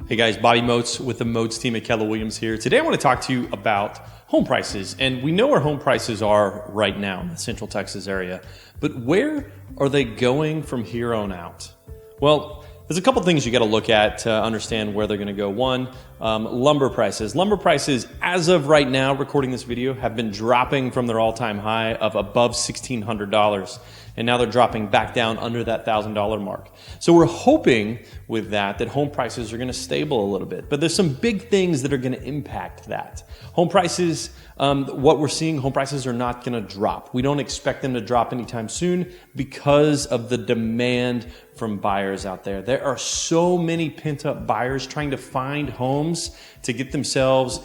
Hey guys, Bobby Moats with the Moats team at Keller here. Today I want to talk to you about home prices. And we know where home prices are right now in the Central Texas area, but where are they going from here on out? Well, there's a couple things you got to look at to understand where they're going to go. One, lumber prices. Lumber prices, as of right now, recording this video, have been dropping from their all-time high of above $1,600. And now they're dropping back down under that $1,000 mark. So we're hoping with that home prices are going to stable a little bit. But there's some big things that are going to impact that. Home prices, what we're seeing, home prices are not going to drop. We don't expect them to drop anytime soon because of the demand from buyers out there. There are so many pent-up buyers trying to find homes to get themselves,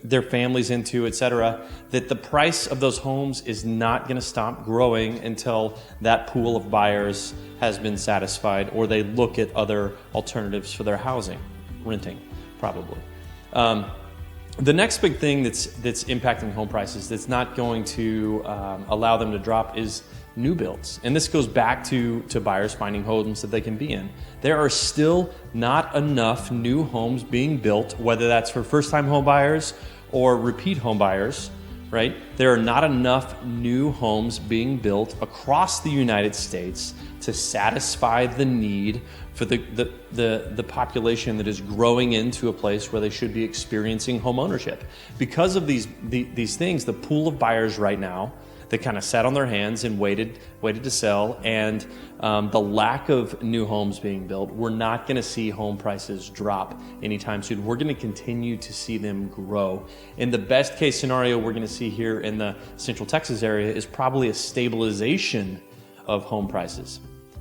their families into, etc., that the price of those homes is not going to stop growing until that pool of buyers has been satisfied or they look at other alternatives for their housing, renting, probably. The next big thing that's impacting home prices that's not going to allow them to drop is new builds. And this goes back to buyers finding homes that they can be in. There are still not enough new homes being built, whether that's for first-time home buyers or repeat home buyers, right? There are not enough new homes being built across the United States to satisfy the need for the population that is growing into a place where they should be experiencing home ownership. Because of these things, the pool of buyers right now that kind of sat on their hands and waited to sell, and the lack of new homes being built, we're not going to see home prices drop anytime soon. We're going to continue to see them grow. In the best case scenario we're going to see here in the Central Texas area is probably a stabilization of home prices.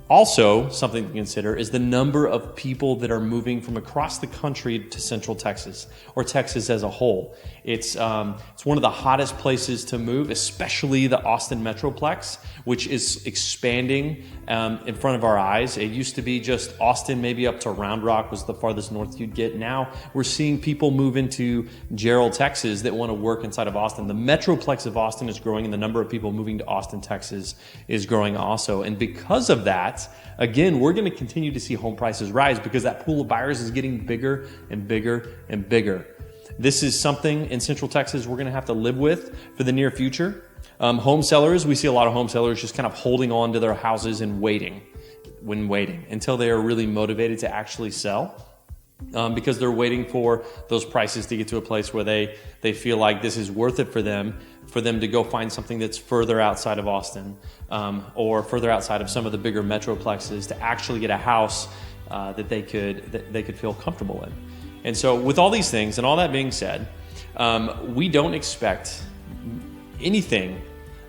Also, something to consider is the number of people that are moving from across the country to Central Texas, or Texas as a whole. It's one of the hottest places to move, especially the Austin Metroplex, which is expanding in front of our eyes. It used to be just Austin, maybe up to Round Rock was the farthest north you'd get. Now we're seeing people move into Gerald, Texas that want to work inside of Austin. The Metroplex of Austin is growing, and the number of people moving to Austin, Texas is growing also. And because of that, again, we're going to continue to see home prices rise because that pool of buyers is getting bigger and bigger and bigger. This is something in Central Texas we're going to have to live with for the near future. Home sellers, we see a lot of home sellers just kind of holding on to their houses and waiting until they are really motivated to actually sell. Because they're waiting for those prices to get to a place where they feel like this is worth it for them to go find something that's further outside of Austin, or further outside of some of the bigger metroplexes to actually get a house that they could feel comfortable in. And so with all these things and all that being said, we don't expect anything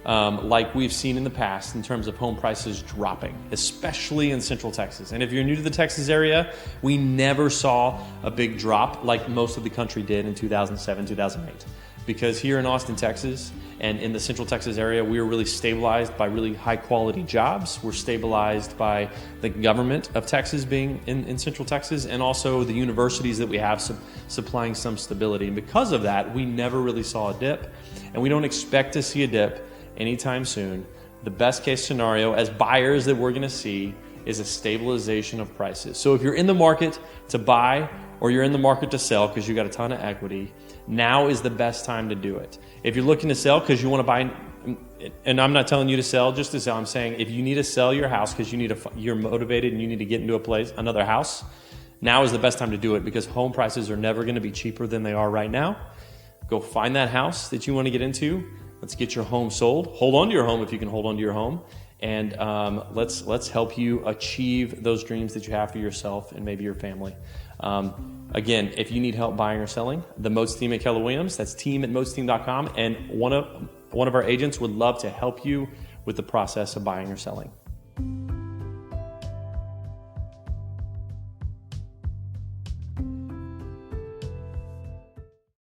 like we've seen in the past in terms of home prices dropping, especially in Central Texas. And if you're new to the Texas area, we never saw a big drop like most of the country did in 2007, 2008. Because here in Austin, Texas, and in the Central Texas area, we are really stabilized by really high quality jobs. We're stabilized by the government of Texas being in Central Texas, and also the universities that we have supplying some stability. And because of that, we never really saw a dip, and we don't expect to see a dip anytime soon. The best case scenario as buyers that we're going to see is a stabilization of prices. So if you're in the market to buy or you're in the market to sell because you got a ton of equity, now is the best time to do it. If you're looking to sell because you want to buy, and I'm not telling you to sell just to sell, I'm saying if you need to sell your house because you're motivated and you need to get into another house, now is the best time to do it because home prices are never going to be cheaper than they are right now. Go find that house that you want to get into. Let's get your home sold. Hold on to your home if you can hold on to your home. And let's help you achieve those dreams that you have for yourself and maybe your family. Again, if you need help buying or selling, the Moats Team at Keller, that's team@moatsteam.com. And one of our agents would love to help you with the process of buying or selling.